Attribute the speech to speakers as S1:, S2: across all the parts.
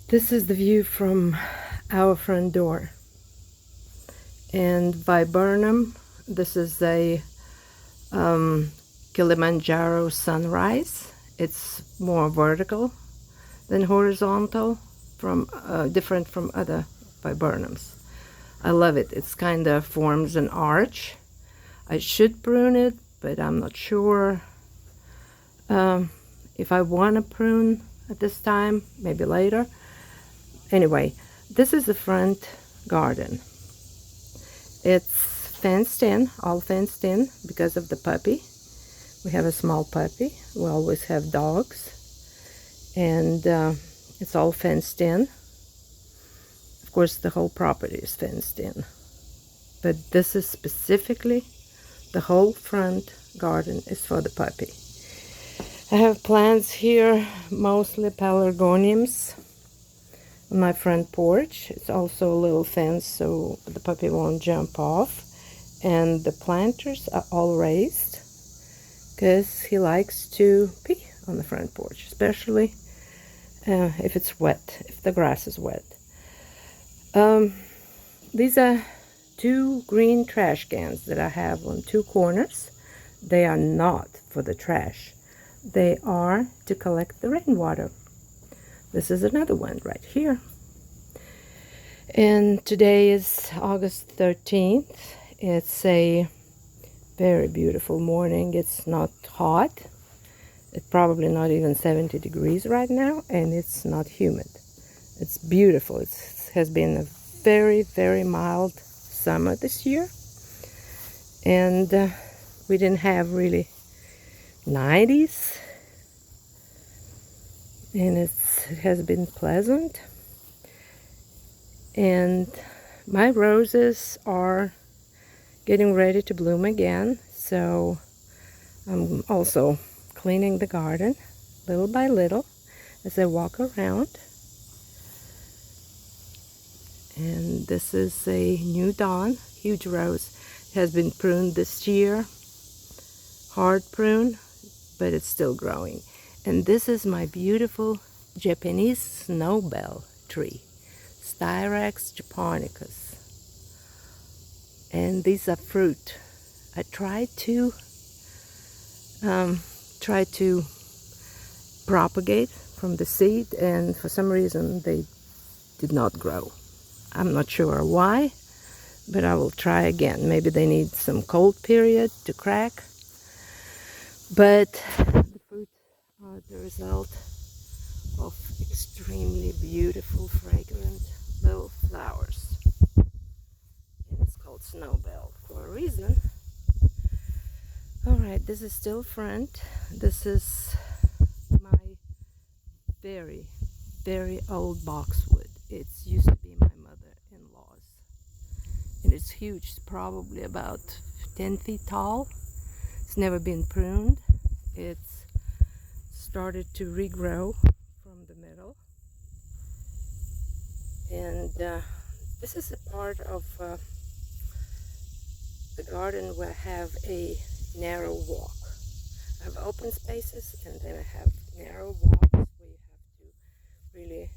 S1: This is the view from our front door. And viburnum, this is a Kilimanjaro sunrise. It's more vertical than horizontal, different from other viburnums. I love it. It's kind of forms an arch. I should prune it, but I'm not sure if I want to prune at this time, maybe later. Anyway, this is the front garden. It's fenced in, all fenced in because of the puppy. We have a small puppy. We always have dogs. And it's all fenced in. Of course, the whole property is fenced in. But this is specifically, the whole front garden is for the puppy. I have plants here, mostly pelargoniums, on my front porch. It's also a little fence so the puppy won't jump off. And the planters are all raised because he likes to pee on the front porch, especially if it's wet, if the grass is wet. These are 2 green trash cans that I have on 2 corners. They are not for the trash. They are to collect the rainwater. This is another one right here. And today is August 13th. It's a very beautiful morning. It's not hot. It's probably not even 70 degrees right now, and it's not humid. It's beautiful. It has been a very, very mild summer this year. And we didn't have really 90s. And it has been pleasant. And my roses are getting ready to bloom again. So I'm also cleaning the garden little by little as I walk around. And this is a New Dawn, huge rose. It has been pruned this year, hard prune, but it's still growing. And this is my beautiful Japanese snowbell tree, Styrax japonicus. And these are fruit. I tried to propagate from the seed, and for some reason they did not grow. I'm not sure why, but I will try again. Maybe they need some cold period to crack. But the fruits are the result of extremely beautiful, fragrant little flowers. And it's called snowbell for a reason. Alright, this is still front. This is my very, very old boxwood. It used to be my mother-in-law's. And it's huge. It's probably about 10 feet tall. It's never been pruned. It's started to regrow from the middle. And this is a part of the garden where I have a narrow walk. I have open spaces, and then I have narrow walks where you have to really,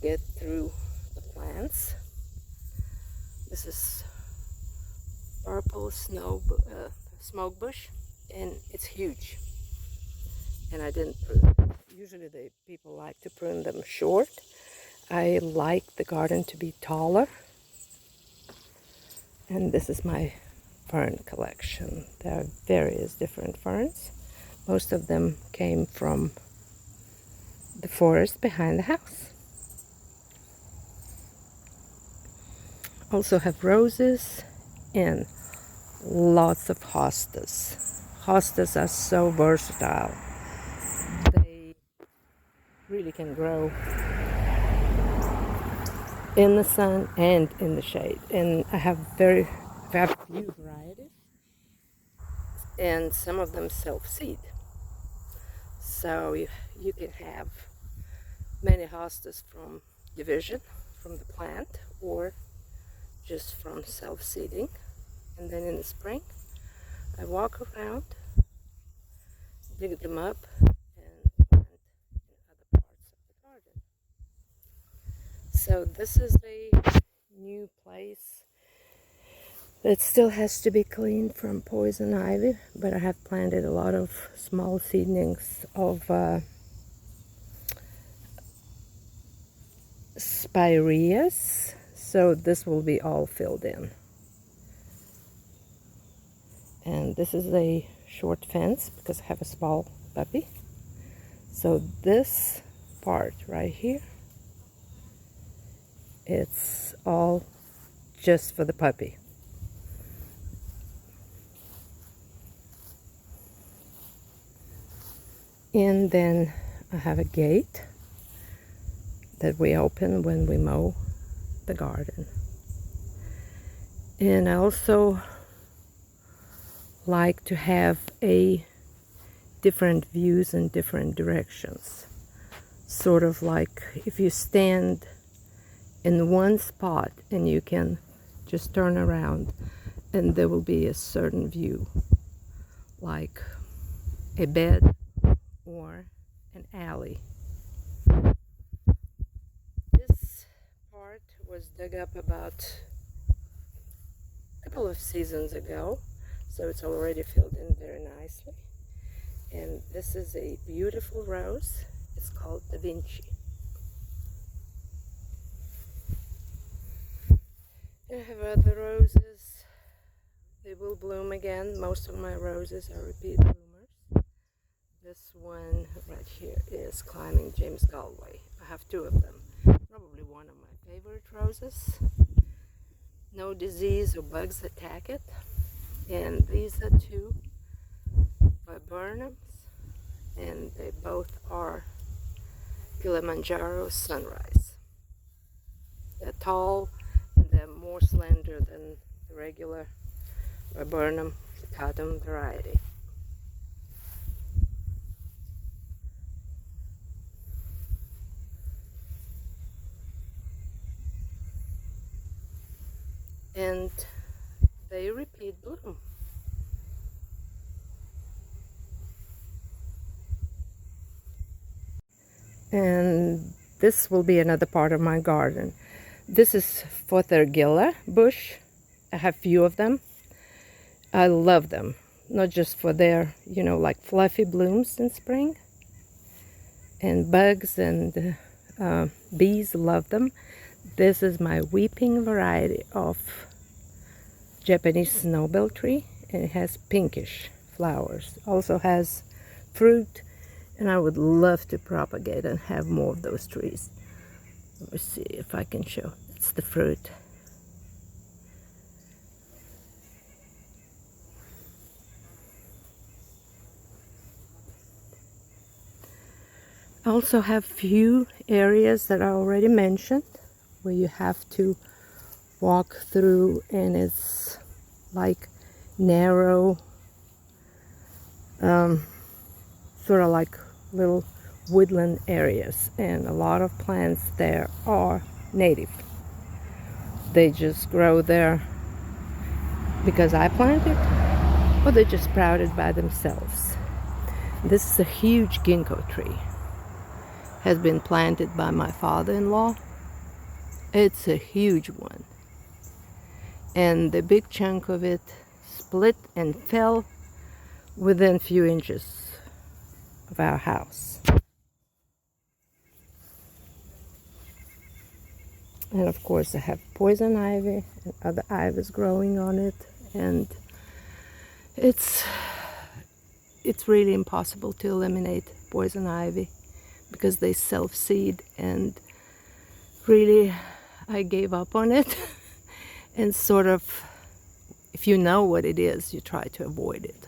S1: get through the plants. This is purple smoke bush, and it's huge. And I didn't prune it. Usually the people like to prune them short. I like the garden to be taller. And this is my fern collection. There are various different ferns. Most of them came from the forest behind the house. Also have roses and lots of hostas. Hostas are so versatile. They really can grow in the sun and in the shade. And I have very few varieties, and some of them self-seed. So you can have many hostas from division, from the plant, or just from self-seeding. And then in the spring, I walk around, dig them up, and plant in other parts of the garden. So this is a new place that still has to be cleaned from poison ivy, but I have planted a lot of small seedlings of spireas, so this will be all filled in. And this is a short fence because I have a small puppy. So this part right here, it's all just for the puppy. And then I have a gate that we open when we mow the garden. And I also like to have a different views in different directions. Sort of like if you stand in one spot and you can just turn around and there will be a certain view, like a bed or an alley. This part was dug up about a couple of seasons ago, so it's already filled in very nicely. And this is a beautiful rose. It's called Da Vinci. I have other roses. They will bloom again. Most of my roses are repeat bloomers. This one right here is Climbing James Galway. I have two of them. Probably one of my favorite roses. No disease or bugs attack it. And these are two viburnums, and they both are Kilimanjaro Sunrise. They're tall and they're more slender than the regular viburnum plicatum variety. And they repeat bloom. And this will be another part of my garden. This is Fothergilla bush. I have few of them. I love them, not just for their, like fluffy blooms in spring. And bugs and bees love them. This is my weeping variety of Japanese snowbell tree, and it has pinkish flowers. Also has fruit, and I would love to propagate and have more of those trees. Let me see if I can show. It's the fruit. I also have few areas that I already mentioned where you have to walk through, and it's like narrow, sort of like little woodland areas, and a lot of plants there are native. They just grow there because I planted, or they just sprouted by themselves. This is a huge ginkgo tree. Has been planted by my father-in-law. It's a huge one. And the big chunk of it split and fell within a few inches of our house. And of course I have poison ivy and other ivies growing on it, and it's really impossible to eliminate poison ivy because they self-seed, and really I gave up on it. And sort of, if you know what it is, you try to avoid it.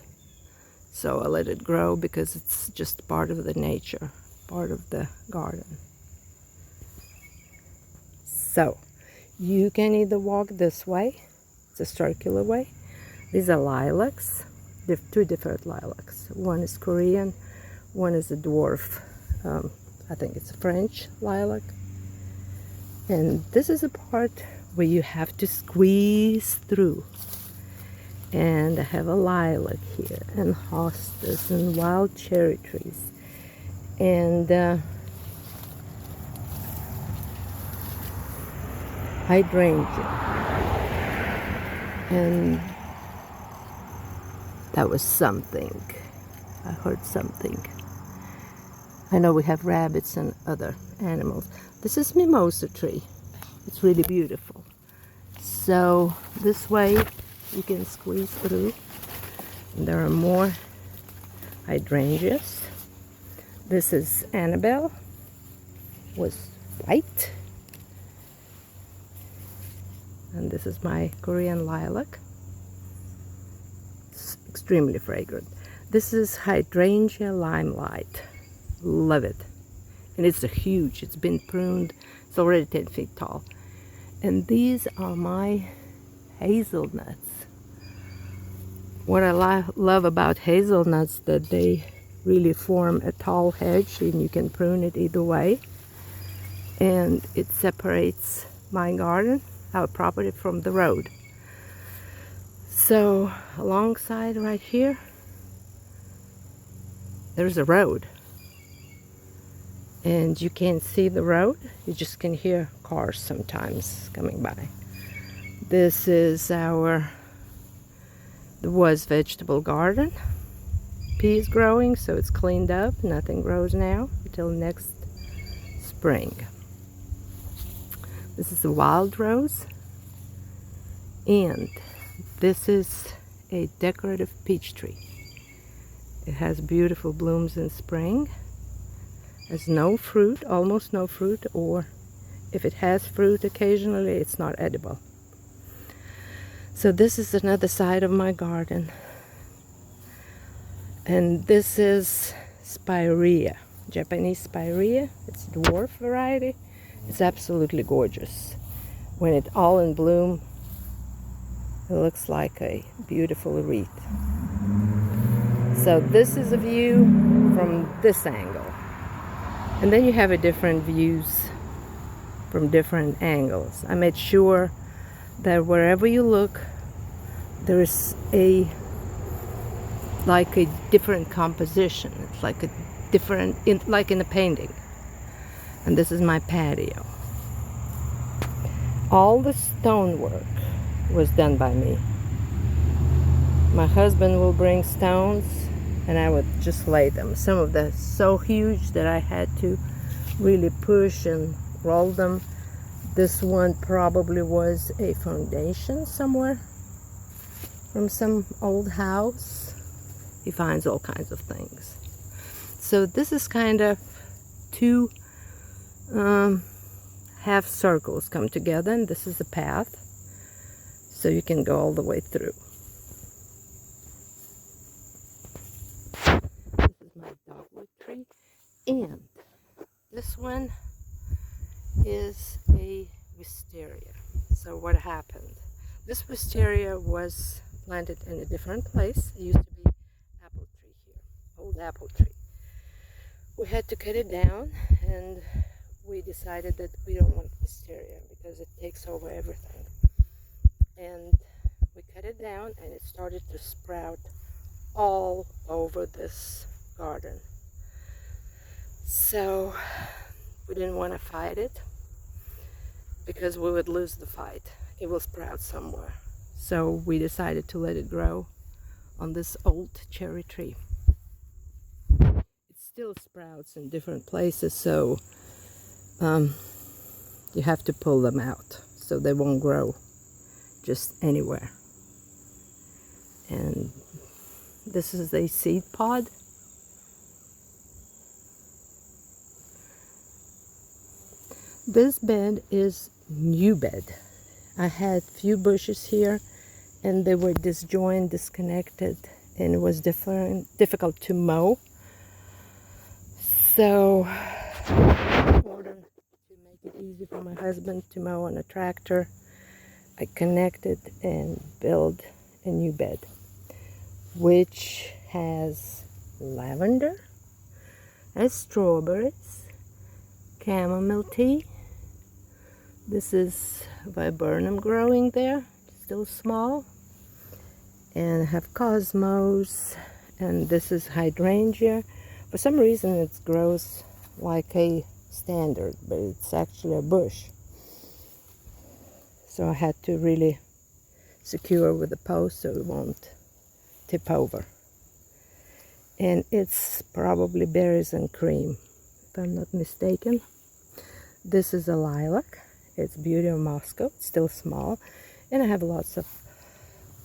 S1: So I let it grow because it's just part of the nature, part of the garden. So you can either walk this way, it's a circular way. These are lilacs. There are two different lilacs. One is Korean, one is a dwarf. I think it's a French lilac. And this is a part where you have to squeeze through. And I have a lilac here, and hostas, and wild cherry trees. And hydrangea. And that was something. I heard something. I know we have rabbits and other animals. This is mimosa tree. It's really beautiful. So this way you can squeeze through. And there are more hydrangeas. This is Annabelle, was white. And this is my Korean lilac. It's extremely fragrant. This is hydrangea limelight. Love it. And it's huge. It's been pruned. It's already 10 feet tall. And these are my hazelnuts. What I love about hazelnuts, that they really form a tall hedge, and you can prune it either way. And it separates my garden, our property, from the road. So alongside right here, there's a road. And you can't see the road, you just can hear cars sometimes coming by. This is there was vegetable garden. Peas growing, so it's cleaned up. Nothing grows now until next spring. This is a wild rose. And this is a decorative peach tree. It has beautiful blooms in spring. Has no fruit, almost no fruit, or if it has fruit occasionally, it's not edible. So this is another side of my garden. And this is spirea, Japanese spirea. It's a dwarf variety. It's absolutely gorgeous. When it's all in bloom, it looks like a beautiful wreath. So this is a view from this angle. And then you have different views from different angles. I made sure that wherever you look, there's like a different composition. It's like a different, like in a painting. And this is my patio. All the stonework was done by me. My husband will bring stones and I would just lay them. Some of them so huge that I had to really push and roll them. This one probably was a foundation somewhere from some old house. He finds all kinds of things. So this is kind of two half circles come together, and this is a path, so you can go all the way through. This is my dogwood tree, and this one is a wisteria. So what happened? This wisteria was planted in a different place. It used to be apple tree here, old apple tree. We had to cut it down, and we decided that we don't want wisteria because it takes over everything. And we cut it down, and it started to sprout all over this garden. So we didn't want to fight it because we would lose the fight. It will sprout somewhere. So we decided to let it grow on this old cherry tree. It still sprouts in different places, so you have to pull them out so they won't grow just anywhere. And this is a seed pod. This bed is new bed. I had few bushes here and they were disjointed, disconnected, and it was difficult to mow. So in order to make it easy for my husband to mow on a tractor, I connected and built a new bed, which has lavender, has strawberries, chamomile tea. This is viburnum growing there, still small, and I have cosmos, and this is hydrangea. For some reason it grows like a standard, but it's actually a bush. So I had to really secure with a post so it won't tip over. And it's probably berries and cream, if I'm not mistaken. This is a lilac. It's Beauty of Moscow. It's still small. And I have lots of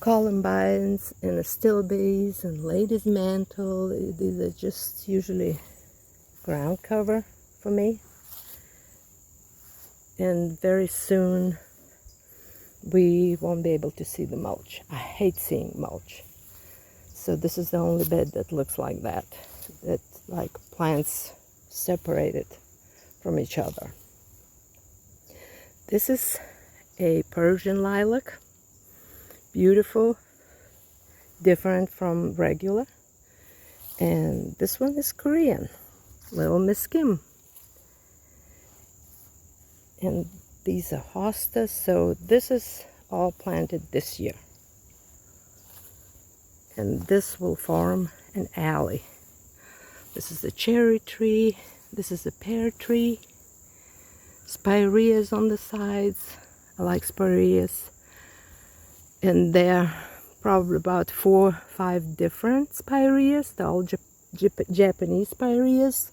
S1: columbines and stilbees and lady's mantle. These are just usually ground cover for me. And very soon we won't be able to see the mulch. I hate seeing mulch. So this is the only bed that looks like that. It's like plants separated from each other. This is a Persian lilac. Beautiful, different from regular. And this one is Korean, Little Miss Kim. And these are hostas, so this is all planted this year. And this will form an alley. This is a cherry tree, this is a pear tree, spireas on the sides. I like spireas. And there are probably about 4 or 5 different spireas. They're all Japanese spireas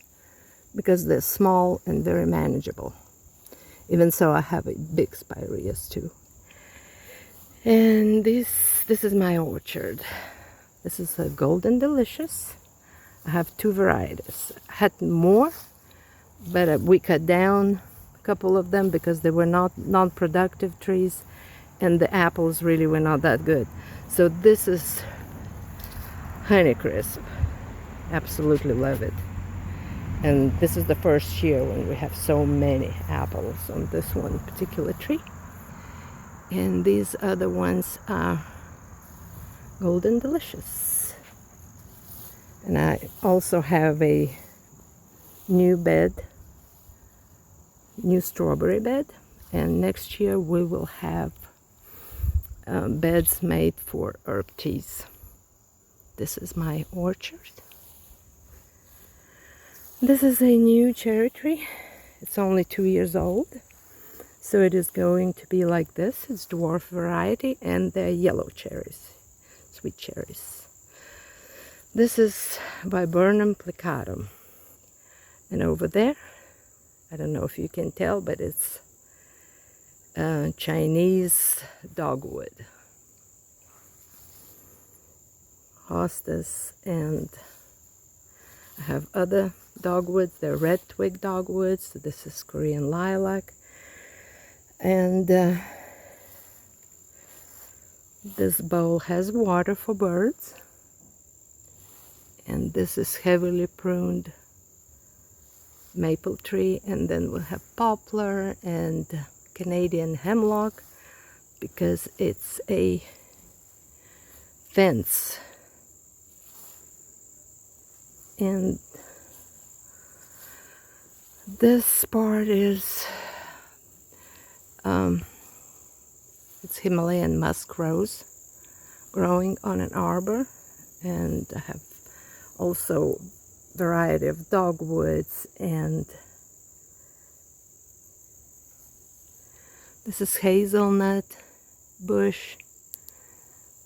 S1: because they're small and very manageable. Even so, I have a big spireas too. And this is my orchard. This is a Golden Delicious. I have 2 varieties. I had more, but we cut down a couple of them because they were not non-productive trees, and the apples really were not that good. So this is Honeycrisp. Absolutely love it. And this is the first year when we have so many apples on this one particular tree. And these other ones are Golden Delicious. And I also have a new bed, new strawberry bed. And next year we will have beds made for herb teas. This is my orchard. This is a new cherry tree. It's only 2 years old. So it is going to be like this. It's dwarf variety and they're yellow cherries, sweet cherries. This is Viburnum plicatum. And over there, I don't know if you can tell, but it's Chinese dogwood. Hostas, and I have other dogwoods. They're red twig dogwoods. So this is Korean lilac. And this bowl has water for birds. And this is heavily pruned maple tree. And then we'll have poplar and Canadian hemlock because it's a fence. And this part is it's Himalayan musk rose growing on an arbor, and I have also variety of dogwoods, and this is hazelnut bush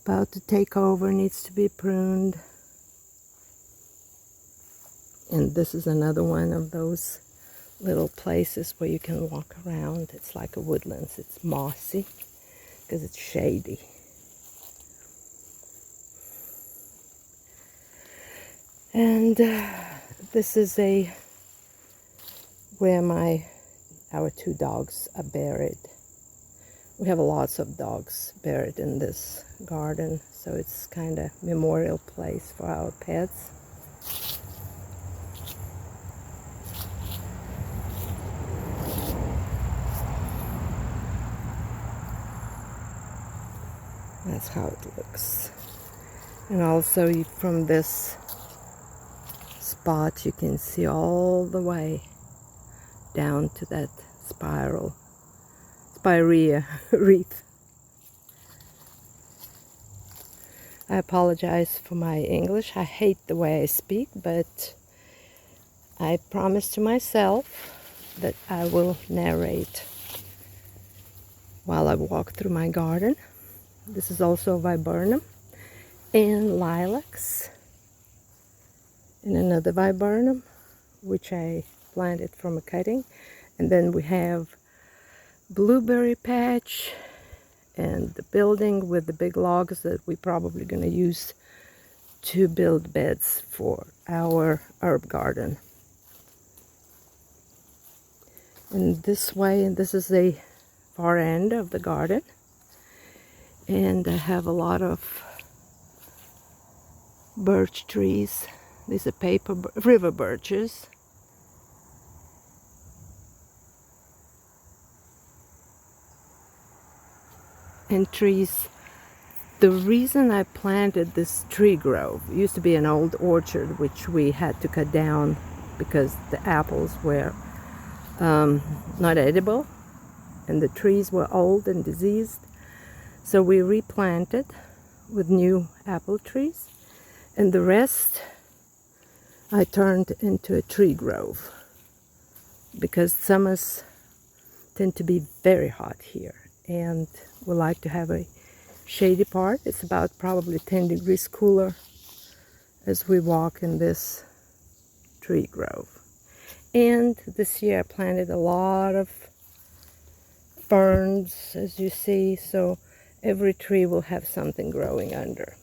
S1: about to take over, needs to be pruned. And this is another one of those little places where you can walk around. It's like a woodlands. It's mossy because it's shady. And this is where our 2 dogs are buried. We have lots of dogs buried in this garden, so it's kind of memorial place for our pets. That's how it looks. And also from this spot you can see all the way down to that spirea wreath. I apologize for my English. I hate the way I speak, but I promise to myself that I will narrate while I walk through my garden. This is also viburnum and lilacs and another viburnum, which I planted from a cutting. And then we have blueberry patch and the building with the big logs that we're probably going to use to build beds for our herb garden. And this way, this is the far end of the garden, and I have a lot of birch trees. These are river birches. And trees. The reason I planted this tree grove, it used to be an old orchard which we had to cut down because the apples were not edible and the trees were old and diseased. So we replanted with new apple trees, and the rest I turned into a tree grove because summers tend to be very hot here, and we like to have a shady part. It's about probably 10 degrees cooler as we walk in this tree grove. And this year I planted a lot of ferns, as you see, so every tree will have something growing under.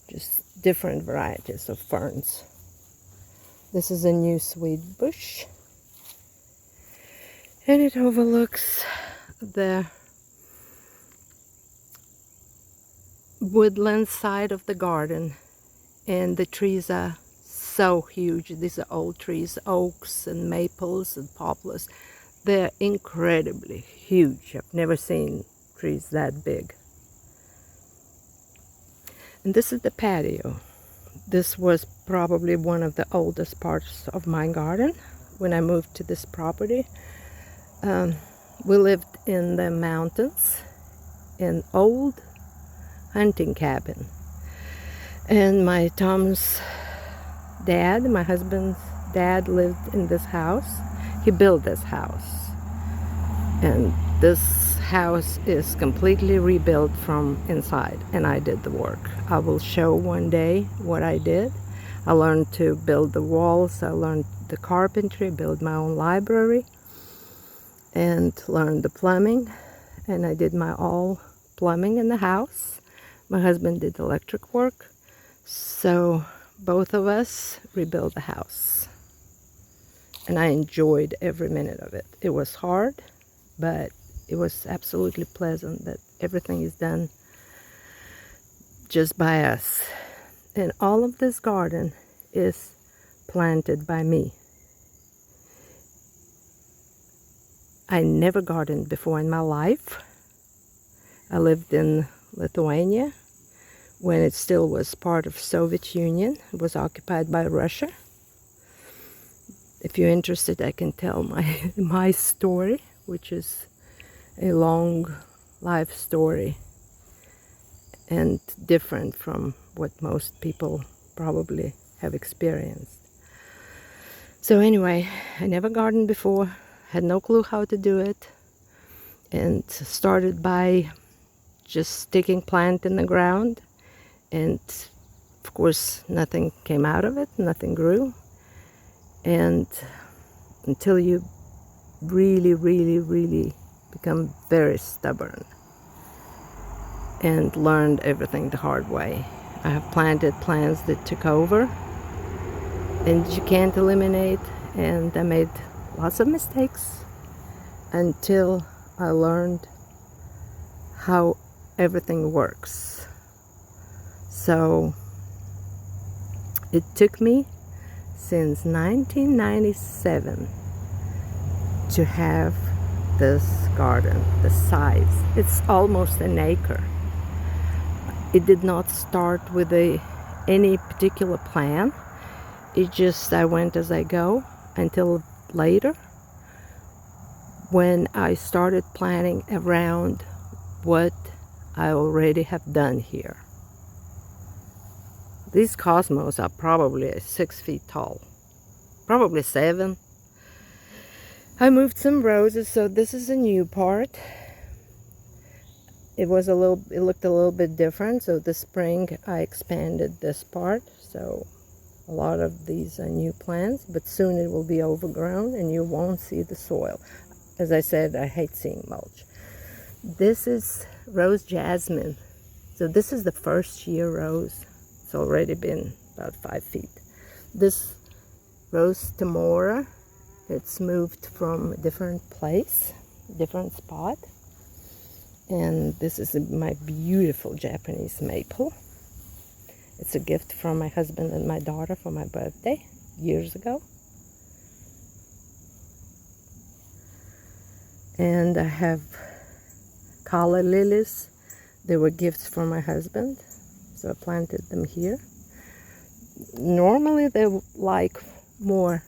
S1: Just different varieties of ferns. This is a new sweet bush, and it overlooks the woodland side of the garden, and the trees are so huge. These are old trees, oaks and maples and poplars. They're incredibly huge. I've never seen trees that big. And this is the patio. This was probably one of the oldest parts of my garden when I moved to this property. We lived in the mountains in old hunting cabin, and my Tom's dad, my husband's dad, lived in this house. He built this house, and this house is completely rebuilt from inside, and I did the work. I will show one day what I did. I learned to build the walls, I learned the carpentry, build my own library, and learned the plumbing, and I did my all plumbing in the house. My husband did electric work, so both of us rebuilt the house. And I enjoyed every minute of it. It was hard, but it was absolutely pleasant that everything is done just by us. And all of this garden is planted by me. I never gardened before in my life. I lived in Lithuania when it still was part of Soviet Union. It was occupied by Russia. If you're interested, I can tell my story, which is a long life story and different from what most people probably have experienced. So anyway, I never gardened before, had no clue how to do it, and started by just sticking plant in the ground, and of course nothing came out of it, nothing grew. And until you really become very stubborn and learned everything the hard way. I have planted plants that took over and you can't eliminate, and I made lots of mistakes until I learned how everything works. So it took me since 1997 to have this garden, the size. It's almost an acre. It did not start with any particular plan. It just, I went as I go until later when I started planning around what I already have done here. These cosmos are probably 6 feet tall, probably 7. I moved some roses, so this is a new part. it looked a little bit different. So this spring I expanded this part. So a lot of these are new plants, but soon it will be overgrown and you won't see the soil. As I said, I hate seeing mulch. This is rose jasmine. So this is the first year rose. It's already been about 5 feet. This rose Temora, it's moved from a different place, different spot. And this is my beautiful Japanese maple. It's a gift from my husband and my daughter for my birthday years ago. And I have calla lilies. They were gifts from my husband, so I planted them here. Normally they like more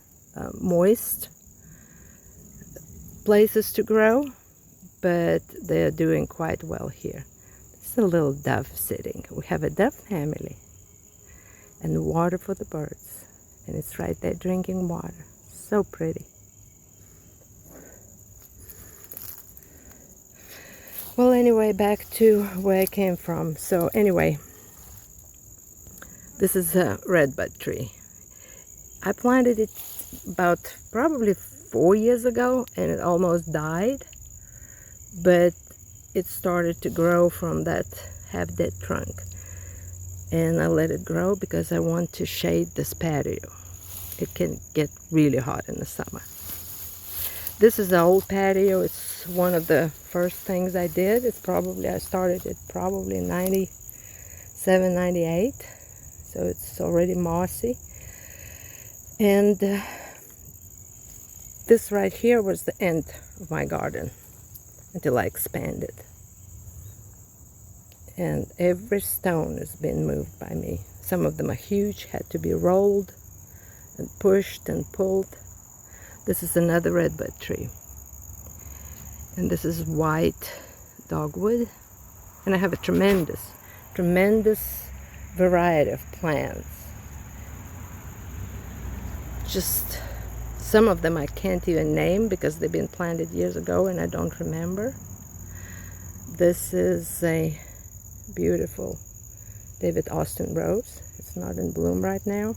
S1: moist places to grow, but they're doing quite well here. There's a little dove sitting. We have a dove family and water for the birds, and it's right there drinking water. So pretty. Well, anyway, back to where I came from. So anyway, this is a redbud tree. I planted it about probably 4 years ago, and it almost died, but it started to grow from that half-dead trunk, and I let it grow because I want to shade this patio. It can get really hot in the summer. This is the old patio. It's one of the first things I did. I started it probably in 97, 98. So it's already mossy. And this right here was the end of my garden until I expanded. And every stone has been moved by me. Some of them are huge, had to be rolled and pushed and pulled. This is another redbud tree. And this is white dogwood. And I have a tremendous variety of plants. Just some of them I can't even name because they've been planted years ago and I don't remember. This is a beautiful David Austin rose. It's not in bloom right now.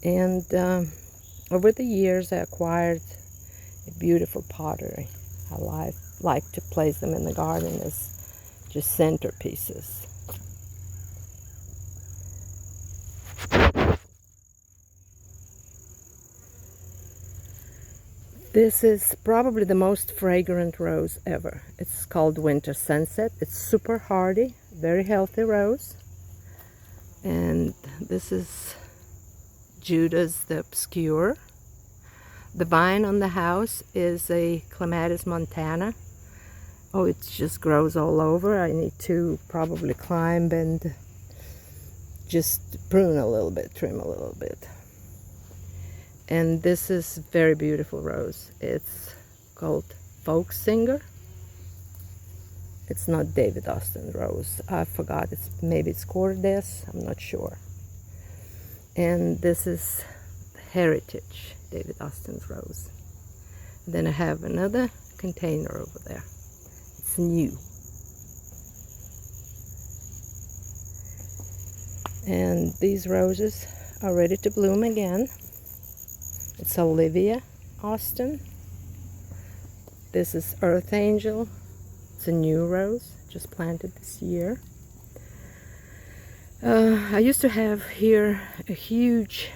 S1: And over the years I acquired a beautiful pottery. I like to place them in the garden as just centerpieces. This is probably the most fragrant rose ever. It's called Winter Sunset. It's super hardy, very healthy rose. And this is Judas the Obscure. The vine on the house is a Clematis montana. Oh, it just grows all over. I need to probably climb and just prune a little bit, trim a little bit. And this is very beautiful rose. It's called Folk Singer. It's not David Austin rose. I forgot. Maybe it's Cordes. I'm not sure. And this is Heritage, David Austin's rose. And then I have another container over there. It's new. And these roses are ready to bloom again. It's Olivia Austin. This is Earth Angel. It's a new rose, just planted this year. I used to have here a huge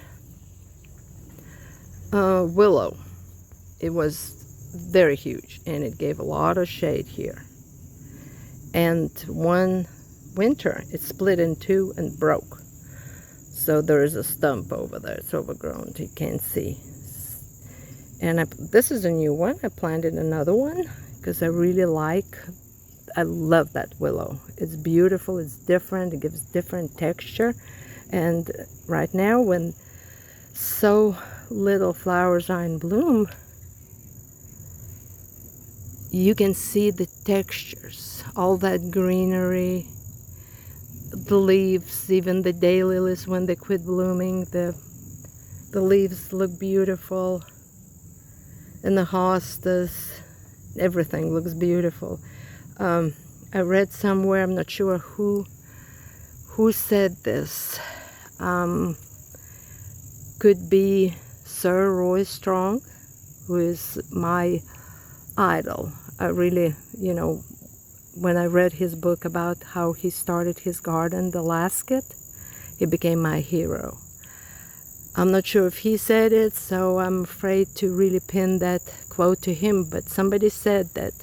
S1: willow. It was very huge and it gave a lot of shade here. And one winter it split in two and broke. So there is a stump over there. It's overgrown, you can't see. And this is a new one. I planted another one because I love that willow. It's beautiful, it's different, it gives different texture. And right now when so little flowers are in bloom, you can see the textures, all that greenery, the leaves, even the daylilies when they quit blooming, the leaves look beautiful. and the hostas, everything looks beautiful. I read somewhere, I'm not sure who said this, could be Sir Roy Strong, who is my idol. I really, when I read his book about how he started his garden, The Lasket, he became my hero. I'm not sure if he said it, so I'm afraid to really pin that quote to him, but somebody said that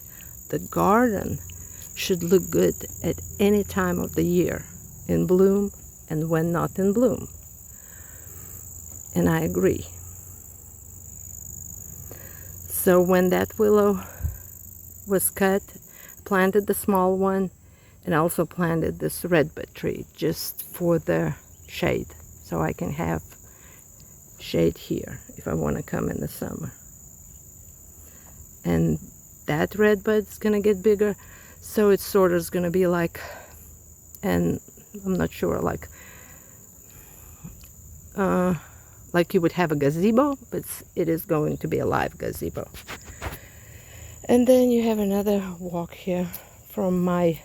S1: the garden should look good at any time of the year, in bloom and when not in bloom. And I agree. So when that willow was cut, planted the small one, and also planted this redbud tree just for the shade, so I can have shade here if I want to come in the summer. And that redbud's gonna get bigger, so it sort of is gonna be like, and I'm not sure, like you would have a gazebo, but it is going to be a live gazebo. And then you have another walk here from my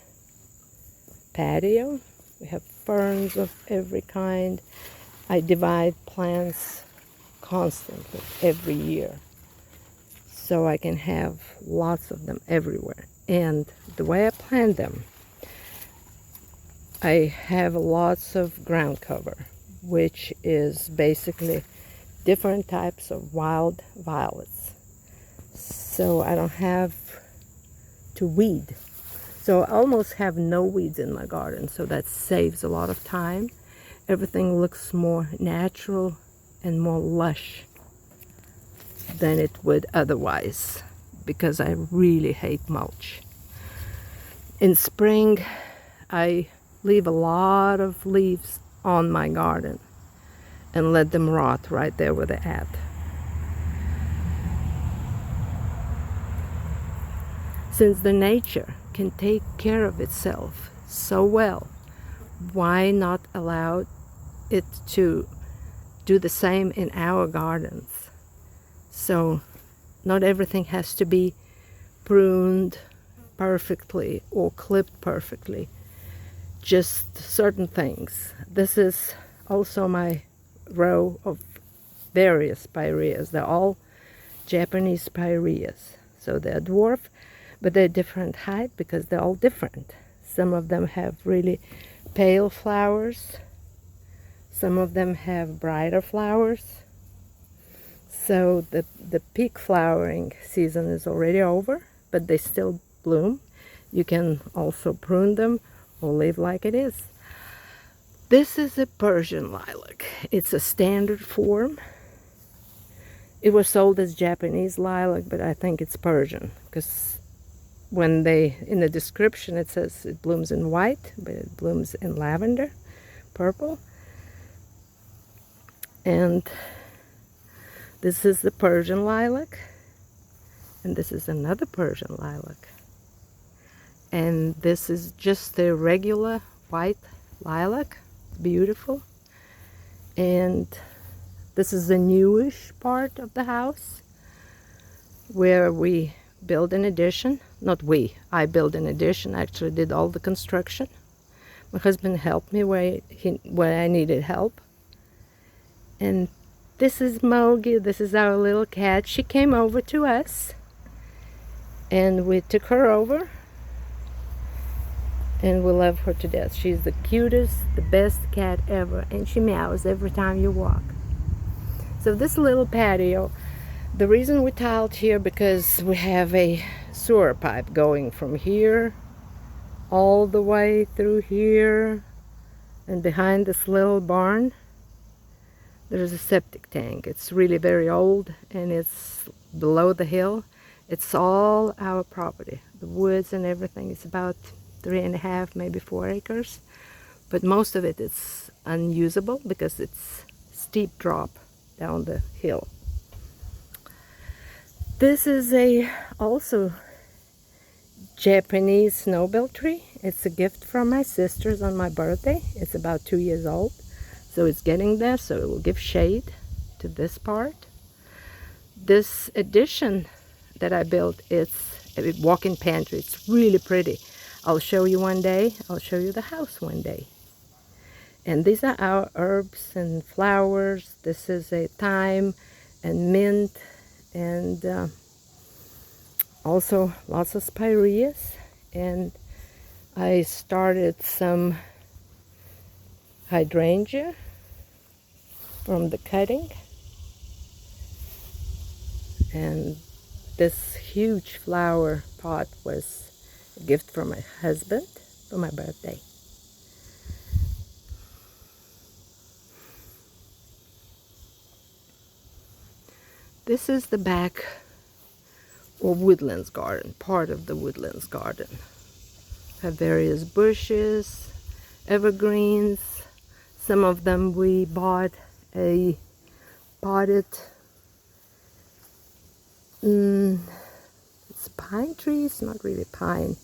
S1: patio. We have ferns of every kind. I divide plants constantly every year, so I can have lots of them everywhere. And the way I plant them, I have lots of ground cover, which is basically different types of wild violets, so I don't have to weed. So I almost have no weeds in my garden, so that saves a lot of time. Everything looks more natural and more lush than it would otherwise, because I really hate mulch. In spring, I leave a lot of leaves on my garden and let them rot right there where they're at. Since the nature can take care of itself so well, why not allow it to do the same in our gardens? So not everything has to be pruned perfectly or clipped perfectly, just certain things. This is also my row of various spireas. They're all Japanese spireas, so they're dwarf, but they're different height because they're all different. Some of them have really pale flowers, some of them have brighter flowers. So the peak flowering season is already over, but they still bloom. You can also prune them or leave like it is. This is a Persian lilac. It's a standard form. It was sold as Japanese lilac, but I think it's Persian, because when in the description it says it blooms in white, but it blooms in lavender, purple. And this is the Persian lilac, and this is another Persian lilac. And this is just the regular white lilac, beautiful. And this is the newish part of the house where we build an addition. Not we, I built an addition, actually did all the construction. My husband helped me where I needed help. And this is Mogi, this is our little cat. She came over to us and we took her over, and we love her to death. She's the cutest, the best cat ever, and she meows every time you walk. So this little patio, the reason we tiled here, because we have a sewer pipe going from here all the way through here, and behind this little barn there's a septic tank. It's really very old and it's below the hill. It's all our property, the woods and everything. It's about 3.5, maybe 4 acres, but most of it is unusable because it's steep drop down the hill. This is also Japanese snowbell tree. It's a gift from my sisters on my birthday. It's about 2 years old, so it's getting there, so it will give shade to this part. This addition that I built, it's a walk-in pantry. It's really pretty. I'll show you one day. I'll show you the house one day. And these are our herbs and flowers. This is a thyme and mint, and also lots of spireas. And I started some hydrangea from the cutting. And this huge flower pot was a gift from my husband for my birthday. This is the back or woodlands garden, part of the woodlands garden. Have various bushes, evergreens. Some of them we bought a potted, it's pine trees, not really pine,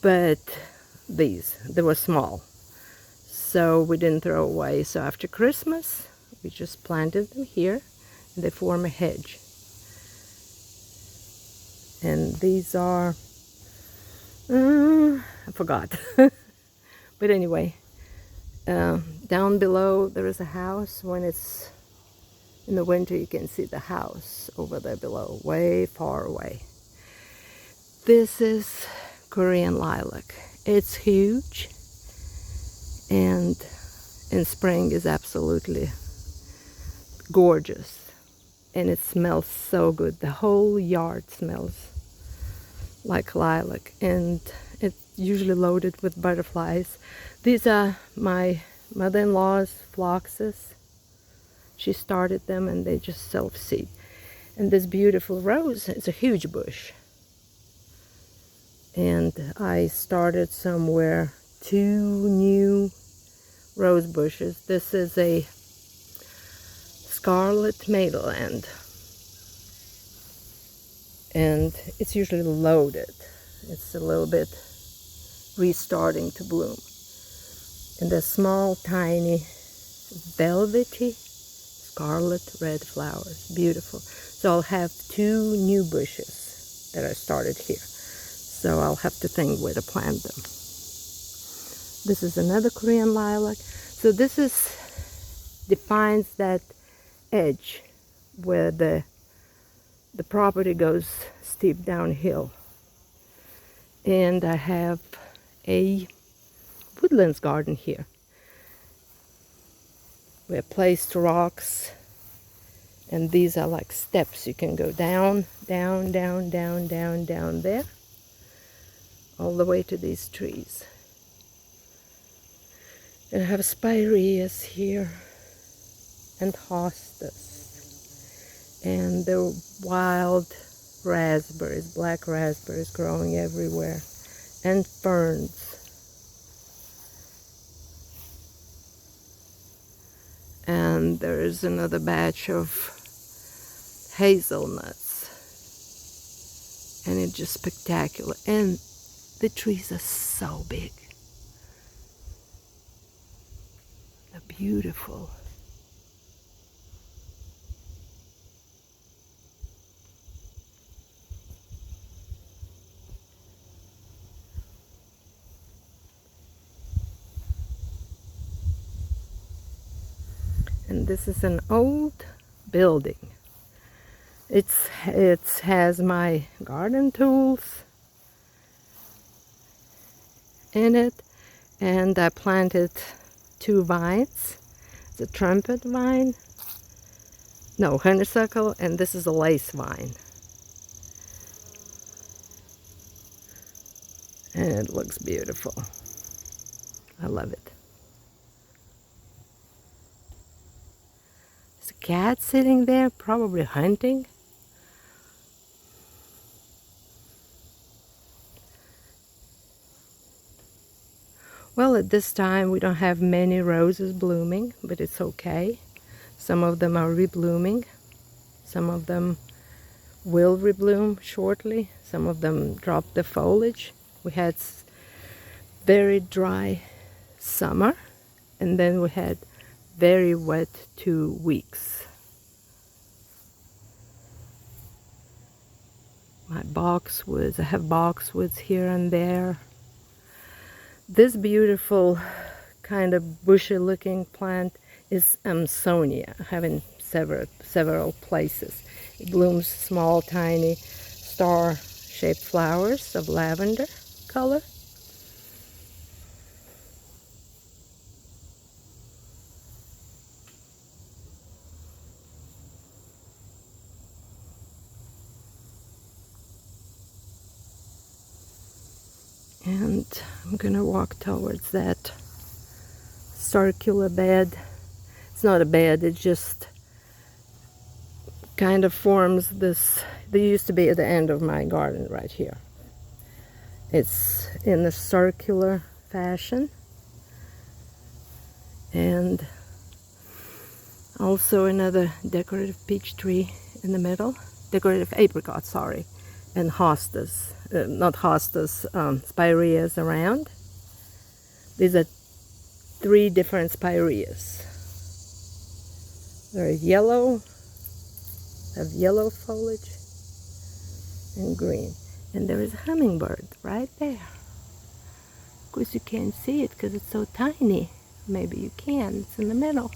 S1: but they were small. So we didn't throw away. So after Christmas, we just planted them here, and they form a hedge. And these are, I forgot. But anyway, down below there is a house. When it's in the winter, you can see the house over there below, way far away. This is Korean lilac. It's huge, and in spring is absolutely gorgeous, and it smells so good. The whole yard smells like lilac, and it's usually loaded with butterflies. These are my mother-in-law's phloxes. She started them, and they just self-seed. And this beautiful rose, it's a huge bush. And I started somewhere 2 new rose bushes. This is a scarlet Maitland, and it's usually loaded. It's a little bit restarting to bloom. And the small, tiny, velvety scarlet red flowers, beautiful. So I'll have 2 new bushes that I started here. So I'll have to think where to plant them. This is another Korean lilac. So this defines that edge where the property goes steep downhill. And I have a woodlands garden here. We have placed rocks, and these are like steps. You can go down, down, down, down, down, down there, all the way to these trees. And I have spireas here, and hostas, and the wild raspberries, black raspberries growing everywhere, and ferns. And there is another batch of hazelnuts, and it's just spectacular. And the trees are so big. They're beautiful. And this is an old building. It has my garden tools in it, and I planted 2 vines. It's a trumpet vine, no, honeysuckle, and this is a lace vine. And it looks beautiful. I love it. There's a cat sitting there, probably hunting. Well, at this time we don't have many roses blooming, but it's okay. Some of them are reblooming. Some of them will rebloom shortly. Some of them drop the foliage. We had very dry summer, and then we had very wet 2 weeks. my boxwoods. I have boxwoods here and there. This beautiful kind of bushy looking plant is Amsonia. I have in several places. It blooms small, tiny, star-shaped flowers of lavender color. And I'm gonna walk towards that circular bed. It's not a bed, it just kind of forms this. They used to be at the end of my garden right here. It's in a circular fashion, and also another decorative peach tree in the middle, decorative apricot, sorry, and hostas, not hostas, spireas around. These are 3 different spireas. They're yellow, have yellow foliage and green. And there is a hummingbird right there. Of course you can't see it because it's so tiny. Maybe you can, it's in the middle.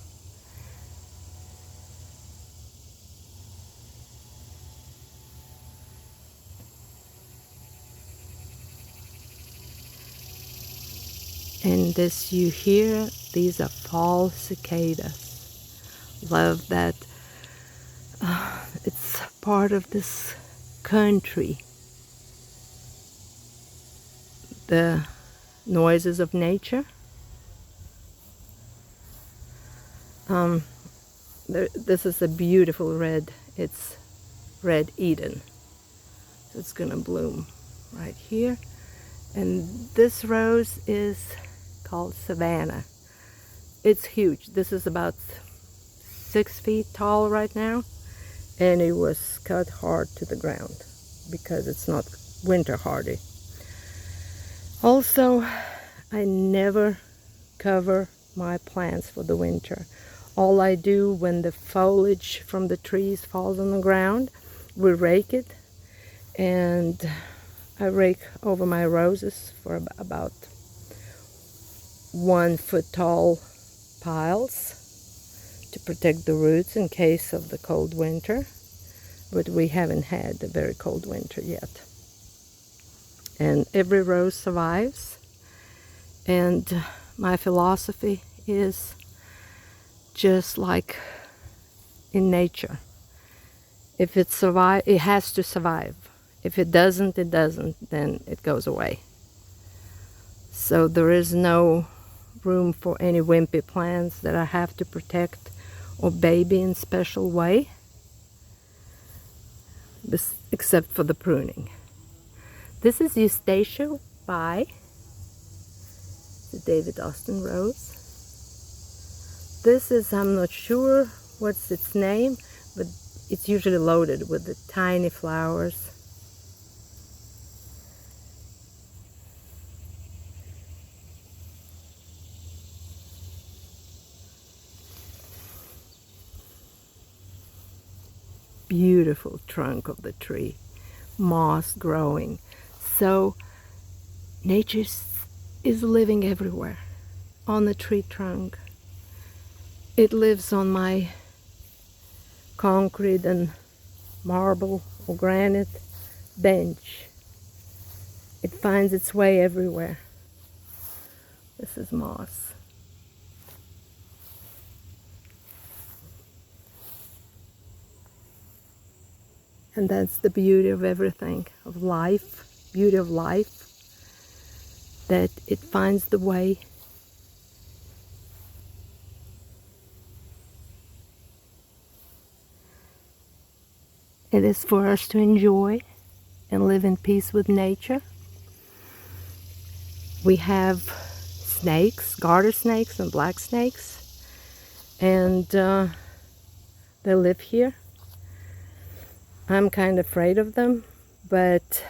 S1: And as you hear, these are fall cicadas. Love that it's part of this country. The noises of nature. This is a beautiful red. It's red Eden. So it's gonna bloom right here. And this rose is called Savannah. It's huge. This is about 6 feet tall right now, and it was cut hard to the ground because it's not winter hardy. Also, I never cover my plants for the winter. All I do when the foliage from the trees falls on the ground, we rake it, and I rake over my roses for about 1 foot tall piles to protect the roots in case of the cold winter. But we haven't had a very cold winter yet. And every rose survives. And my philosophy is just like in nature. If it survives, it has to survive. If it doesn't, it doesn't, then it goes away. So there is no room for any wimpy plants that I have to protect or baby in special way, except for the pruning. This is Eustacia by the David Austin rose. This is, I'm not sure what's its name, but it's usually loaded with the tiny flowers. Beautiful trunk of the tree, moss growing. So nature is living everywhere on the tree trunk. It lives on my concrete and marble or granite bench. It finds its way everywhere. This is moss. And that's the beauty of everything, of life, beauty of life, that it finds the way. It is for us to enjoy and live in peace with nature. We have snakes, garter snakes and black snakes, and they live here. I'm kind of afraid of them, but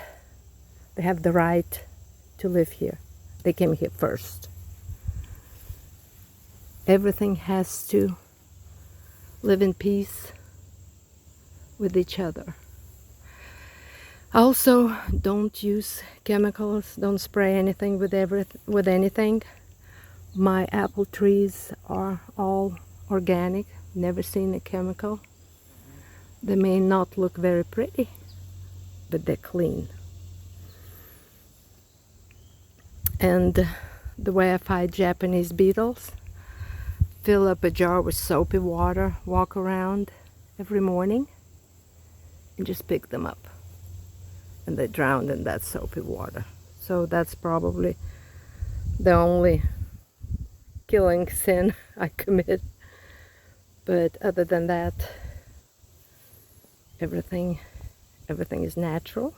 S1: they have the right to live here. They came here first. Everything has to live in peace with each other. Also, don't use chemicals, don't spray anything with anything. My apple trees are all organic, never seen a chemical. They may not look very pretty, but they're clean. And the way I fight Japanese beetles, fill up a jar with soapy water, walk around every morning, and just pick them up. And they drown in that soapy water. So that's probably the only killing sin I commit. But other than that, everything is natural.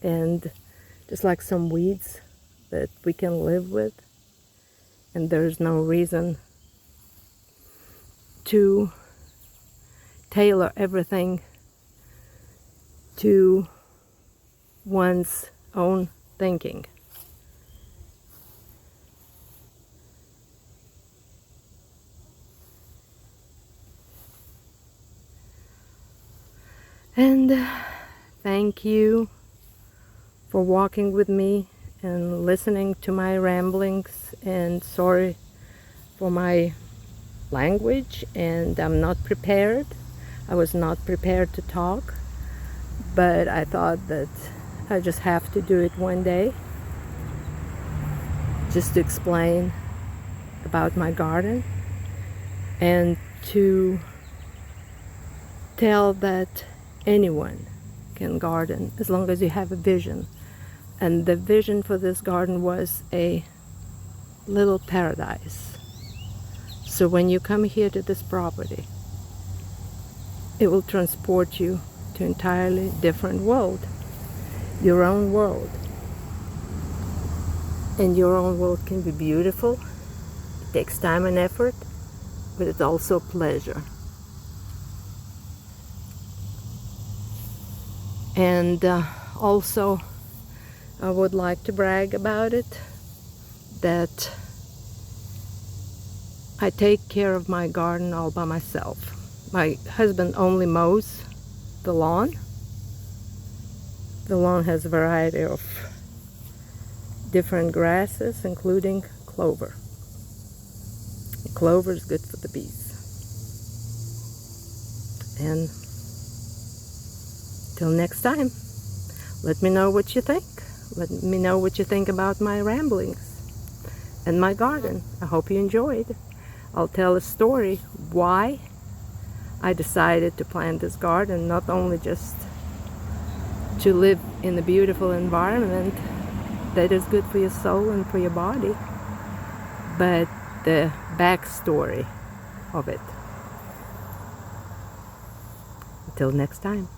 S1: And just like some weeds that we can live with, and there's no reason to tailor everything to one's own thinking. And thank you for walking with me and listening to my ramblings, and sorry for my language, and I'm not prepared. I was not prepared to talk, but I thought that I just have to do it one day, just to explain about my garden and to tell that anyone can garden as long as you have a vision. And the vision for this garden was a little paradise. So when you come here to this property, it will transport you to an entirely different world, your own world. And your own world can be beautiful. It takes time and effort, but it's also pleasure. And also, I would like to brag about it, that I take care of my garden all by myself. My husband only mows the lawn. The lawn has a variety of different grasses, including clover. Clover is good for the bees. And till next time, let me know what you think. Let me know what you think about my ramblings and my garden. I hope you enjoyed. I'll tell a story why I decided to plant this garden, not only just to live in a beautiful environment that is good for your soul and for your body, but the backstory of it. Until next time.